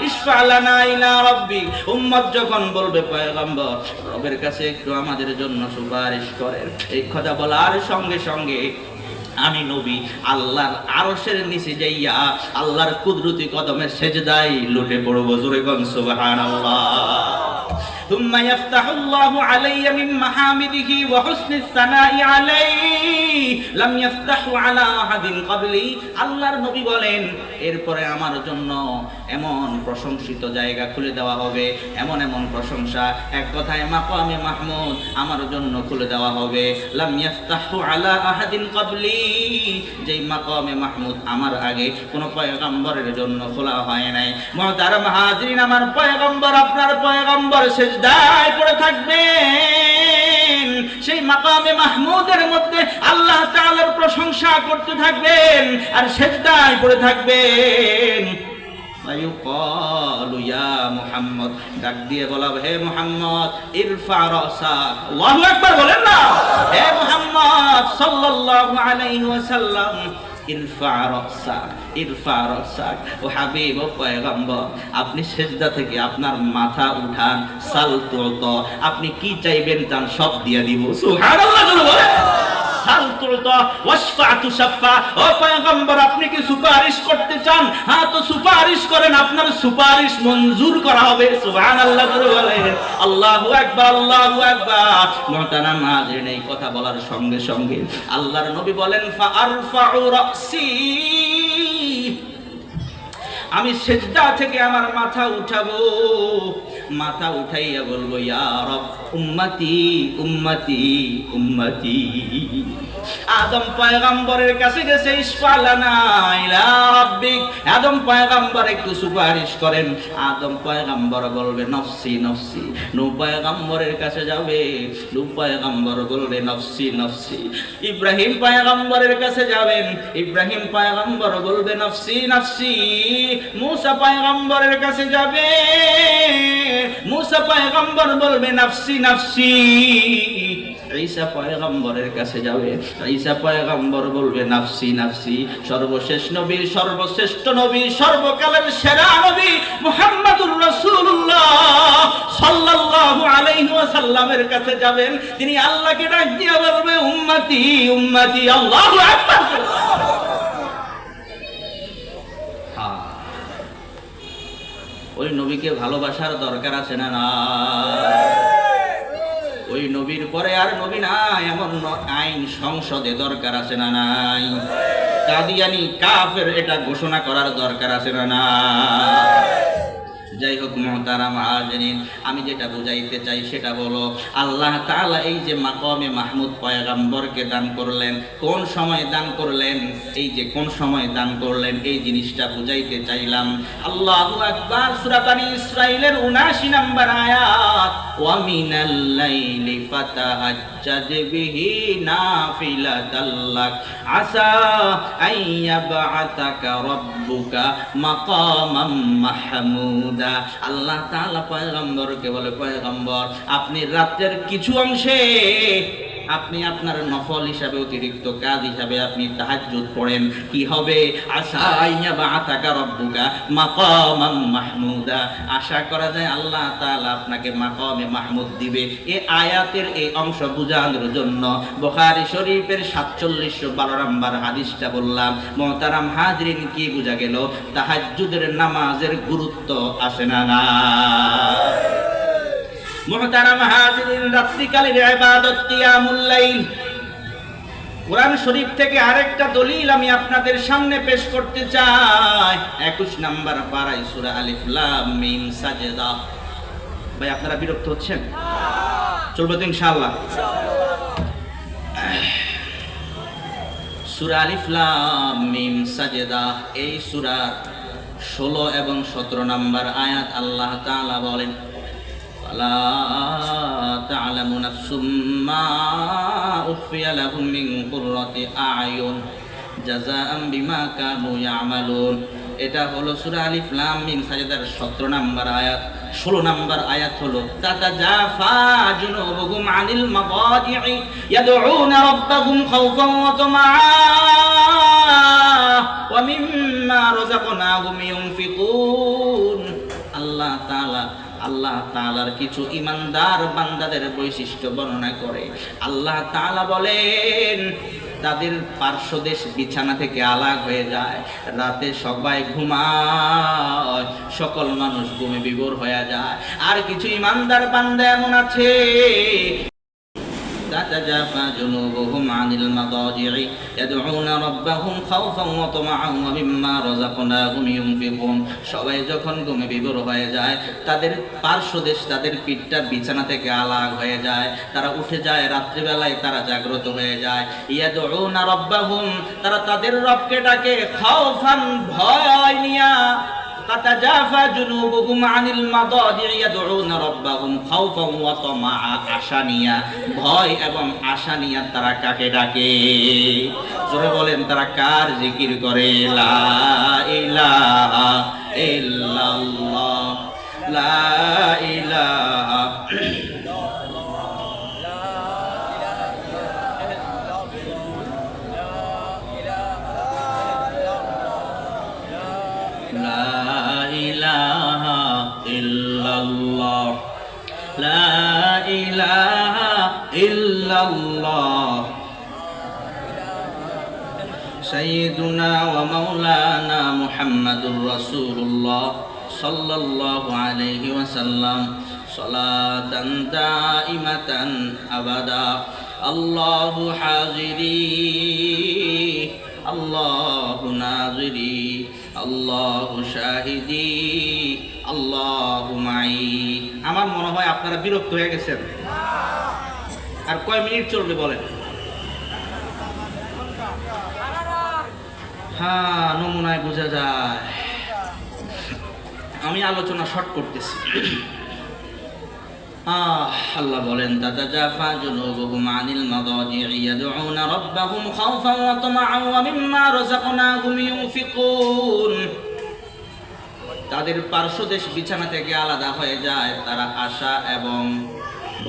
ইশফা লানা ইলা রাব্বি, উম্মত যখন বলবে পয়গম্বর রবের কাছে একটু আমাদের জন্য সুপারিশ করেন, এই কথা বলার সঙ্গে সঙ্গে আমি নবী আল্লাহর আরশের নিচে যাইয়া আল্লাহর কুদরতি কদমে সেজদায় লুটে পড়ব। জোরে কোন সুবহানাল্লাহ। ثم يفتح الله علي من محامده وحسن الثناء عليه لم يفتح على احد قبلي। আল্লাহর নবী বলেন এরপরে আমার জন্য এমন প্রশংসিত জায়গা খুলে দেওয়া হবে, এমন এমন প্রশংসা, এক কথায় মাকামে মাহমুদ আমার জন্য খুলে দেওয়া হবে। লাম ইয়াফতাহু আলা আহাদিন ক্বাবলি, যেই মাকামে মাহমুদ আমার আগে কোন পয়গম্বরের জন্য খোলা হয় নাই। মুহতারাম হাজিরিন, আমার পয়গম্বর আপনার পয়গম্বর সেজদায় পড়ে থাকবেন, সেই মাকামে মাহমুদের মধ্যে আল্লাহ তাআলার প্রশংসা করতে থাকবেন আর সেজদায় পড়ে থাকবেন। ফায়ুকালু ইয়া মুহাম্মদ, ডাক দিয়ে বলা হে মুহাম্মদ ইরফা রাসাক। আল্লাহু আকবার বলেন না, হে মুহাম্মদ সাল্লাল্লাহু আলাইহি ওয়াসাল্লাম ইরফা রাসাক, ইরফা রাসাক। ও হাবিব ও পয়গম্বর, আপনি সেজদা থেকে আপনার মাথা উঠান, সাল তুতা, আপনি কি চাইবেন চান সব দিয়ে দিব। সুবহানাল্লাহ, বলে সাল তুতা, ওয়াশফা তুশাফা। ও পয়গম্বর, আপনি কি সুপারিশ করতে চান? হ্যাঁ, তো সুপারিশ করেন, আপনার সুপারিশ মঞ্জুর করা হবে। সুবহানাল্লাহ বলেন। আল্লাহু আকবার, আল্লাহু আকবার। মুহতারাম হাজিরিন, এই কথা বলার সঙ্গে সঙ্গে আল্লাহর নবী বলেন, ফাআরফাউ রাসি, আমি সিজদা থেকে আমার মাথা উঠাবো, মাথা উঠাইয়া বলবো, ইয়া রব, উম্মতি উম্মতি উম্মতি। আদম পয়গম্বরের কাছে গেছে, ইসফালানা ইলা রাব্বিক। আদম পয়গম্বর একটু সুপারিশ করেন। আদম পয়গম্বর বলবে, নফসি নফসি। নূহ পয়গম্বরের কাছে যাবে, নূহ পয়গম্বর বলবে, নফসি নফসি। ইব্রাহিম পয়গম্বরের কাছে যাবেন, ইব্রাহিম পয়গম্বর বলবে, নফসি নফসি। মূসা পয়গম্বরের কাছে যাবে, মূসা পয়গম্বর বলবে, নফসি নফসি। ঈসা পয়গম্বরের কাছে যাবে, ঈসা পয়গম্বর বলবে, নফসি নফসি। সর্বশেষ নবী, সর্বশ্রেষ্ঠ নবী, সর্বকালের সেরা নবী মুহাম্মদুর রাসূলুল্লাহ সাল্লাল্লাহু আলাইহি ওয়াসাল্লামের কাছে যাবেন। তিনি আল্লাহকে ডাক দিয়ে বলবে, উম্মতি উম্মতি। আল্লাহু আকবার। ওই নবীকে ভালোবাসার দরকার আছে না? না। ওই নবীর পরে আর নবী নাই এমন আইন সংসদে দরকার আছে না? নাই। কাদিয়ানি কাফের এটা ঘোষণা করার দরকার আছে না? না। যাই হোক মুহতারাম হাজিরিন, আমি যেটা বুঝাইতে চাই সেটা হলো, আল্লাহ তাআলা এই যে মাকামে মাহমুদ পয়গম্বরকে দান করলেন, কোন সময় দান করলেন? এই যে কোন সময় দান করলেন, এই জিনিসটা বুঝাইতে চাইলাম। আল্লাহু আকবার। সূরা বানী ইসরাঈলের ৭৯ নম্বর আয়াত, ওয়া মিনাল লাইলি ফাতাহাজ্জাদ বিহি নাফিলাতাল লাক আসা আইয়াবআতাকা রাব্বুকা মাকামাম মাহমুদা। আল্লাহ তাআলা পয়গম্বরকে বলে, পয়গম্বর, আপনি রাতের কিছু অংশে আপনি আপনার নফল হিসাবে, অতিরিক্ত কাজ হিসাবে আপনি তাহাজ্জুদ পড়েন। কি হবে? আশা আইয়াবআতাকা রাব্বুকা মাকামাম মাহমুদা। আশা করা যায় আল্লাহ তাআলা আপনাকে মাকামে মাহমুদ দিবে। এই আয়াতের এই অংশ বোঝানোর জন্য বুখারী শরীফের ৪৭১২ নম্বর হাদিসটা বললাম। মুহতারাম হাজিরিন, কি বোঝা গেল? তাহাজ্জুদের নামাজের গুরুত্ব আছে না? না। মুহতারাম হাজিরিন, রাত্রিকালের ইবাদত কিয়ামুল লাইল। কোরআন শরীফ থেকে আরেকটা দলিল আমি আপনাদের সামনে পেশ করতে চাই। ২১ নম্বর পারায় সূরা আলিফ লাম মিম সাজদা। ভাই, আপনারা বিরক্ত হচ্ছেন? চলবে তো ইনশাআল্লাহ? সূরা আলিফ লাম মিম সাজদা, এই সূরার ১৬ এবং ১৭ নম্বর আয়াত আল্লাহ তাআলা বলেন, ফালা তা'লামু নাফসুম মা উখফিয়া লাহুম মিন কুররাতি আ'য়ুন জাযাআন বিমা কানু ইয়ামালুন। এটা হলো সূরা আলিফ লাম মিম সাজদার ১৭ নম্বর আয়াত। ১৬ নম্বর আয়াত হলো, তাতাজাফা জুনুবুহুম আনিল মাদাজি'i ইয়াদউনা রাব্বাহুম খাওফান ওয়া তামাআন ওয়া মিম্মা রাযাকনাহুম ইউনফিকুন। আল্লাহ তাআলার কিছু ঈমানদার বান্দাদের বৈশিষ্ট্য বর্ণনা করে। আল্লাহ তাআলা বলেন, তাদের পার্শ্বদেশ বিছানা থেকে আলাগ হয়ে যায়, রাতে সবাই ঘুমায়, সকল মানুষ ঘুমে বিভোর হয়ে যায়। আর কিছু ঈমানদার বান্দা এমন আছে, تتجافى جنوبهم عن المضاجع يدعون ربهم خوفا وطمعا ومما رزقناهم ينفقون। সবাই যখন ঘুমে বিভোর হয়ে যায়, তাদের পার্শ্বদেশ, তাদের পিঠটা বিছানা থেকে আলাগ হয়ে যায়, তারা উঠে যায়, রাত্রিবেলায় তারা জাগ্রত হয়ে যায়। ইয়াদউনা রাব্বাহুম, তারা তাদের রবকে ডাকে, খাওফান, ভয় নিয়া। তাতাজাফা জুনুবুহুম আনিল মাদাজি'i ইয়াদউনা রাব্বাহুম খাওফান ওয়া তামাআ, আশা নিয়া, ভয় এবং আশা নিয়া তারা কাকে ডাকে? জোরে বলেন, তারা কার জিকির করে? লা ইলাহা ইল্লাল্লাহ, লা ইলাহা ইল্লাল্লাহ, লা ইলাহা ইল্লাল্লাহ, سيدنا ومولانا محمد رسول الله صلى الله عليه وسلم صلاة دائمة أبدا الله حاضري الله ناظري الله شاهدي الله معي আমার মনে হয় আপনারা বিরক্ত হয়ে গেছেন আর কয় মিনিট চলবে বলেন হ্যাঁ নমুনায় বোঝা যায় আমি আলোচনা শর্ট করতেছি আল্লাহ বলেন তাতাজাফা জুনুবুহুম আনিল মাদাজি'i ইয়াদউনা রাব্বাহুম খাওফান ওয়া তামাআন ওয়া মিম্মা রাযাকনাহুম ইউনফিকুন তাদের পার্শ্বদেশ বিছানা থেকে আলাদা হয়ে যায় তারা আশা এবং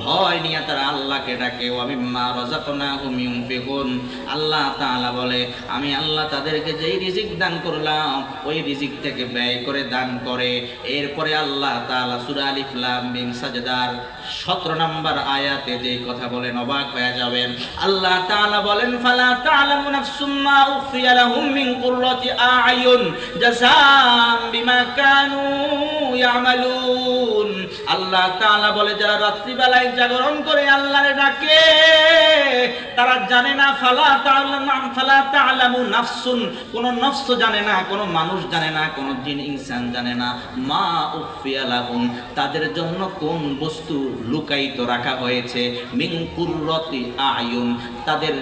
ভয় নিয়ে তারা আল্লাহকে ডাকে ওয়া মিম্মা রাযাকনাহুম ইউনফিকুন আল্লাহ তাআলা বলে আমি আল্লাহ তাদেরকে যেই রিজিক দান করলাম ওই রিজিক থেকে ব্যয় করে দান করে এরপরে আল্লাহ তাআলা সূরা আলিফ লাম মিম সাজদার 17 নম্বর আয়াতে যেই কথা বলেন অবাক হয়ে যাবেন আল্লাহ তাআলা বলেন ফালা তা'লামু নাফসুম মা উখফিয়া লাহুম মিন কুররাতি আ'য়ুন জাযাম বিমা কানু ইয়ামালুন আল্লাহ তাআলা বলে যারা রাত্রিবেলায় জাগরণ করে আল্লাহরে ডাকে তারা জানে না ফালা তা'লামু নাফসুন কোন নফস জানে না কোন মানুষ জানে না কোন জিন ইনসান জানে না মা উখফিয়া লাহুম তাদের জন্য কোন বস্তু লুকায়িত রাখা হয়েছে মিন কুররাতি আ'য়ুন তাদের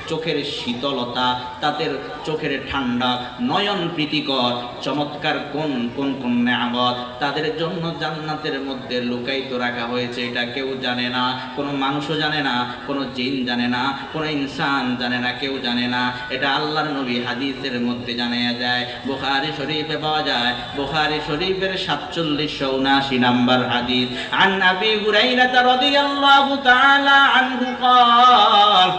চোখের শীতলতা তাদের চোখের ঠান্ডা নয়ন প্রীতিকর চমৎকার কোন কোন কোন নিয়ামত তাদের জন্য জান্নাতের মধ্যে লুকায়িত রাখা হয়েছে এটা কেউ জানে না কোনো মানুষও জানে না কোনো জিন জানে না কোনো ইনসান জানে না কেউ জানে না এটা আল্লাহর নবী হাদিসের মধ্যে জানিয়ে দেয় বুখারী শরীফে পাওয়া যায় বুখারী শরীফের 4779 নম্বর হাদিস আন আবি হুরায়রা রাদিয়াল্লাহু তাআলা আনহু قال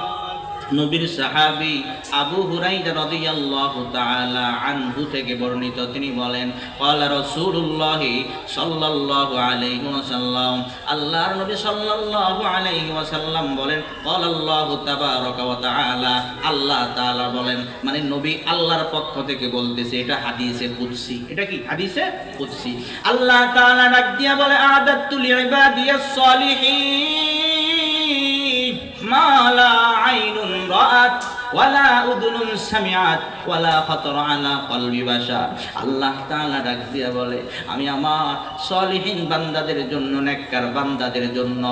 নবীর সাহাবী আবু হুরায়রা রাদিয়াল্লাহু তাআলা আনহু থেকে বর্ণিত তিনি বলেন ক্বালা রাসূলুল্লাহ সাল্লাল্লাহু আলাইহি ওয়াসাল্লাম আল্লাহর নবী সাল্লাল্লাহু আলাইহি ওয়াসাল্লাম বলেন ক্বালা আল্লাহু তাবারাকা ওয়া তাআলা আল্লাহ তাআলা বলেন মানে নবী আল্লাহর পক্ষ থেকে বলতেছে এটা হাদিসে কুদসি এটা কি হাদিসে কুদসি আল্লাহ তাআলা ডাক দিয়া বলে আ'দাতু লিইবাদিয়াস সালিহিন মা লা আইনুন রাআত ওয়ালা উযুনুন সামিআত ওয়ালা খাতারা আলা কলবি বাশার আল্লাহ তাআলা ডাক দিয়া বলে আমি আমার সলিহিন বান্দাদের জন্য নেককার বান্দাদের জন্য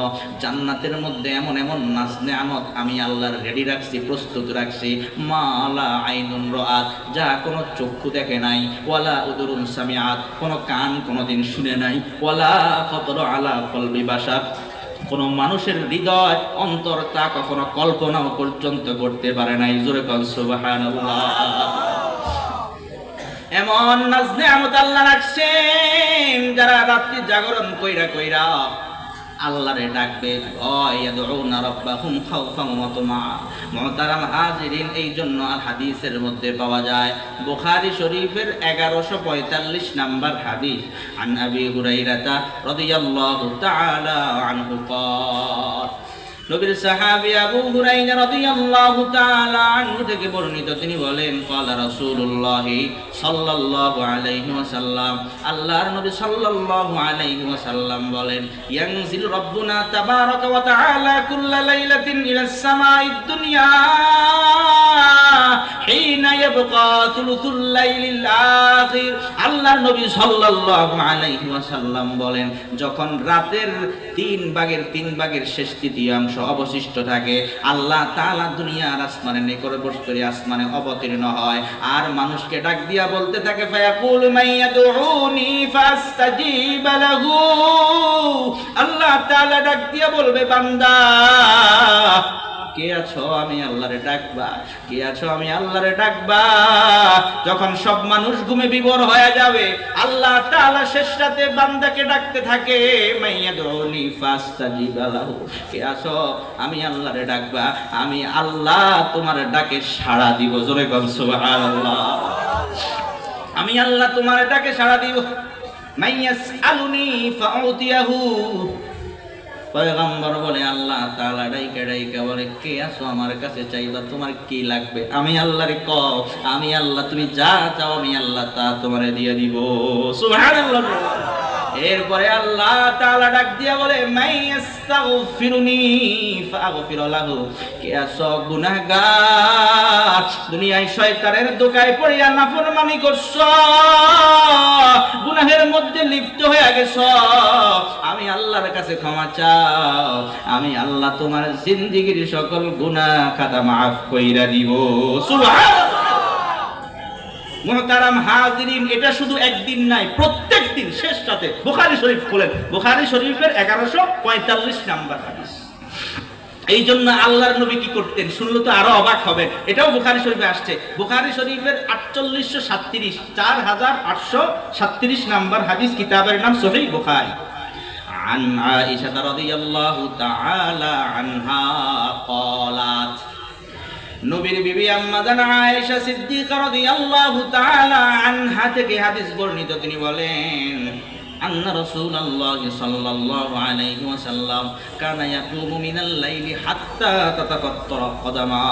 জান্নাতের মধ্যে এমন এমন নাজ নেয়ামত আমি আল্লাহর রেডি রাখছি প্রস্তুত রাখছি মা লা আইনুন রাআত যা কোনো চক্ষু দেখে নাই ওয়ালা উযুনুন সামিআত কোনো কান কোনোদিন শুনে নাই ওয়ালা খাতারা আলা কলবি বাশার কোন মানুষের হৃদয় অন্তর তা কখনো কল্পনাও পর্যন্ত করতে পারে নাই জোরে কোন সুবহানাল্লাহ এমন নাজ নেয়ামত আল্লাহ রাখছেন যারা রাত্রি জাগরণ কইরা আল্লাহরে ডাকবে ইয়াদউনা রাব্বাহুম খাওফান ওয়া তামাআ মুহতারাম হাজিরিন এই জন্য আর হাদিসের মধ্যে পাওয়া যায় বুখারী শরীফের 1145 নম্বর হাদিস আন আবি হুরায়রা রাদিয়াল্লাহু তাআলা আনহু قال নবীর সাহাবী আবু হুরায়রা রাদিয়াল্লাহু তাআলা আনহু থেকে বর্ণিত তিনি বলেন ক্বালা রাসূলুল্লাহ সাল্লাল্লাহু আলাইহি ওয়াসাল্লাম আল্লাহর নবী সাল্লাল্লাহু আলাইহি ওয়াসাল্লাম বলেন ইয়ানজিল রাব্বুনা তাবারাকা ওয়া তাআলা কুল্লা লাইলাতিন ইলাস সামাঈদ দুনিয়া হিনা ইয়াবকা থুলুসুল লাইলিল আখির আল্লাহর নবী সাল্লাল্লাহু আলাইহি ওয়াসাল্লাম বলেন যখন রাতের 3 ভাগের শেষ তৃতীয়াংশ অবশিষ্ট থাকে আল্লাহ তাআলা দুনিয়ার আসমানে নিকটবর্তী আসমানে অবতীর্ণ হয় আর মানুষকে ডাক দিয়া বলতে থাকে ফায়াকুল মাইয়াদউনি ফাস্তাজিব লাহু আল্লাহ তাআলা ডাক দিয়া বলবে বান্দা কে আছো আমি আল্লাহরে ডাকবা কে আছো আমি আল্লাহরে ডাকবা যখন সব মানুষ ঘুমে বিভোর হয়ে যাবে আল্লাহ তাআলা শেষ রাতে বান্দাকে ডাকতে থাকে মাইয়াদউনি ফাস্তাজিব লাহু কে আছো আমি আল্লাহরে ডাকবা আমি আল্লাহ তোমার ডাকে সাড়া দিব জোরে বল সুবহানাল্লাহ আমি আল্লাহ তোমার ডাকে সাড়া দিব মাইয়াসআলুনি ফাউতিয়াহু পয়গম্বর বলে আল্লাহ তাআলা ডাইকা ডাইকা বলে কে আছো আমার কাছে চাইবা, তোমার কি লাগবে? আমি আল্লাহরে কও, আমি আল্লাহ তুমি যা চাও আমি আল্লাহ তা তোমারে দিয়ে দিব। সুবহানাল্লাহ। এরপরে আল্লাহ তাআলা ডাক দিয়া বলে মাইয়াস্তাগফিরুনি ফাগফির লাহু, কে আছো গুনাহগার, দুনিয়ায় শয়তানের দোকায় পড়িয়া নাফরমানি করছো, গুনাহের মধ্যে লিপ্ত হয়ে গেছো, আমি আল্লাহর কাছে ক্ষমা চাও, আমি আল্লাহ তোমার জিন্দেগীর সকল গুনাহ খাতা মাফ কইরা দিব। সুবহানাল্লাহ। মুহতারাম হাজিরিন, এটা শুধু একদিন নাই, প্রত্যেক দিন শেষ রাতে বুখারী শরীফ খোলেন, বুখারী শরীফের 1145 নাম্বার হাদিস। এই জন্য আল্লাহর নবী কি করতেন শুনলে তো আরো অবাক হবেন, এটাও বুখারী শরীফে আসছে, বুখারী শরীফের 4837 4837 নাম্বার হাদিস, কিতাবের নাম সহিহ বুখারী। عن عائشة رضي الله تعالى عنها قالت, নবীর বিবি আম্মা জান আয়েশা সিদ্দিকা রাদিয়াল্লাহু তাআলা আনহা থেকে হাদিস বর্ণিত, তিনি বলেন আন্না রাসূলুল্লাহ সাল্লাল্লাহু আলাইহি ওয়াসাল্লাম কানা ইয়াকুমু মিনাল লাইলি হাত্তা তাতাফাত্তারা কদামা।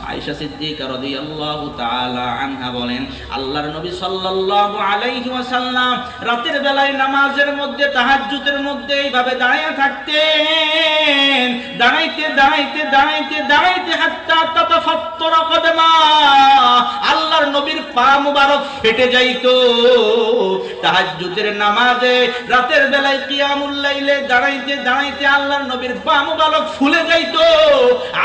আয়েশা সিদ্দিকা রাদিয়াল্লাহু তাআলা আনহা বলেন আল্লাহর নবী সাল্লাল্লাহু আলাইহি ওয়াসাল্লাম রাতের বেলায় নামাজের মধ্যে তাহাজ্জুদের মধ্যে এইভাবে দাঁড়িয়ে থাকতেন, দাঁড়াইতে দাঁড়াইতে দাঁড়াইতে দাঁড়াইতে হাত্তা তাতাফাত্তারা কদামা, আল্লাহর নবীর পা মুবারক ফেটে যাইতো। তাহাজ্জুদের নামাজ রাতের বেলায় কিয়ামুল লাইলে দাঁড়াইতে দাঁড়াইতে আল্লাহর নবীর পা মুবারক ফুলে যাইতো।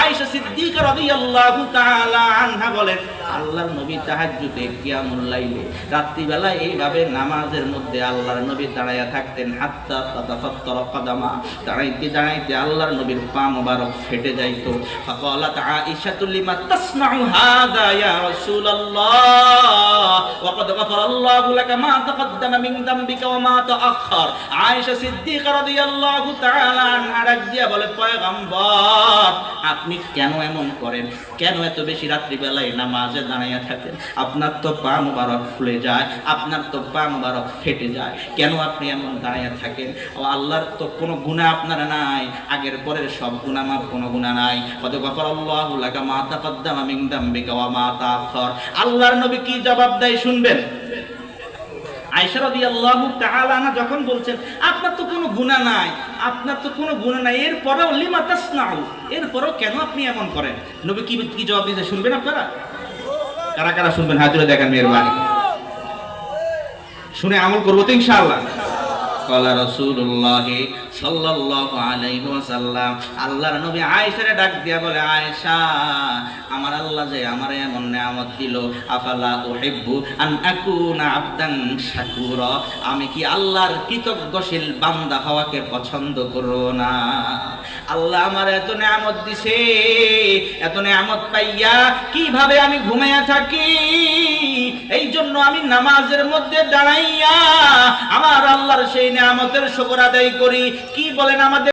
আয়েশা সিদ্দিকা রাদিয়াল্লাহু তাআলা আনহা বলেন আল্লাহর নবী তাহাজ্জুদে কিয়ামুল লাইলে রাত্রি বেলায় এইভাবে নামাজের মধ্যে আল্লাহর নবী দাঁড়ায়া থাকতেন, হাত্তা তাতাফাত্তারা কদামা, দাঁড়াইতে দাঁড়াইতে আল্লাহর নবীর পা মুবারক ফেটে যাইতো। ফাকালাত আয়েশা লিমা তাসমাউ হাযা ইয়া রাসূলুল্লাহ ওয়া ক্বাদ গাফারাল্লাহু লাকা মা তাকদ্দামা মিন যামবিকা ওয়া মা তাআখার। আয়েশা সিদ্দিকা রাদিয়াল্লাহু তাআলা আনহা রাদিয়া বলে পয়গম্বর আপনি কেন এমন করেন, কেন এত বেশি রাত্রি বেলায় নামাজে দাঁড়াইয়া থাকেন, আপনার তো পা মুবারক ফুলে যায়, আপনার তো পা মুবারক ফেটে যায়, কেন আপনি এমন দাঁড়াইয়া থাকেন? ও আল্লাহর তো কোনো গুনাহ আপনার নাই, আগের পরের সব গুনাহ মাফ, কোনো গুনাহ নাই। কদ গাফারাল্লাহু লাকা মা তাকদ্দামা মিন যামবিকা ওয়া মা তাআখার। আল্লাহর নবী কি জবাব দেয় শুনবেন। আয়েশা রাদিয়াল্লাহু তাআলা আনহা যখন বলছেন আপনার তো কোনো গুনাহ নাই, আপনার তো কোনো গুনাহ নাই, এরপরেও লিমা তাসনাউ, এরপরেও কেন আপনি এমন করেন? নবী কি জবাব দিতে শুনবেন আপনারা? কারা কারা শুনবেন হাত তুলে দেখেন, মেহেরবানি শুনে আমল করব তো ইনশাআল্লাহ। ক্বালা রাসূলুল্লাহ সাল্লাল্লাহু আলাইহি ওয়াসাল্লাম, আল্লাহর নবী আয়েশারে ডাক দিয়া বলে আয়েশা আমার আল্লাহ যে আমারে এমন নিয়ামত দিল, আফালা উহিব্বু আন আকুনা আবদান শাকুরা, আমি কি আল্লাহর কৃতজ্ঞশীল বান্দা হওয়াকে পছন্দ করব না? আল্লাহ আমার এত নিয়ামত দিছে, এত নিয়ামত পাইয়া কিভাবে আমি ঘুমাইয়া থাকি, এই জন্য আমি নামাজের মধ্যে দাঁড়াইয়া আমার আল্লাহর সেই নিয়ামতের শুকর আদায় করি। কি বলেন আমাদের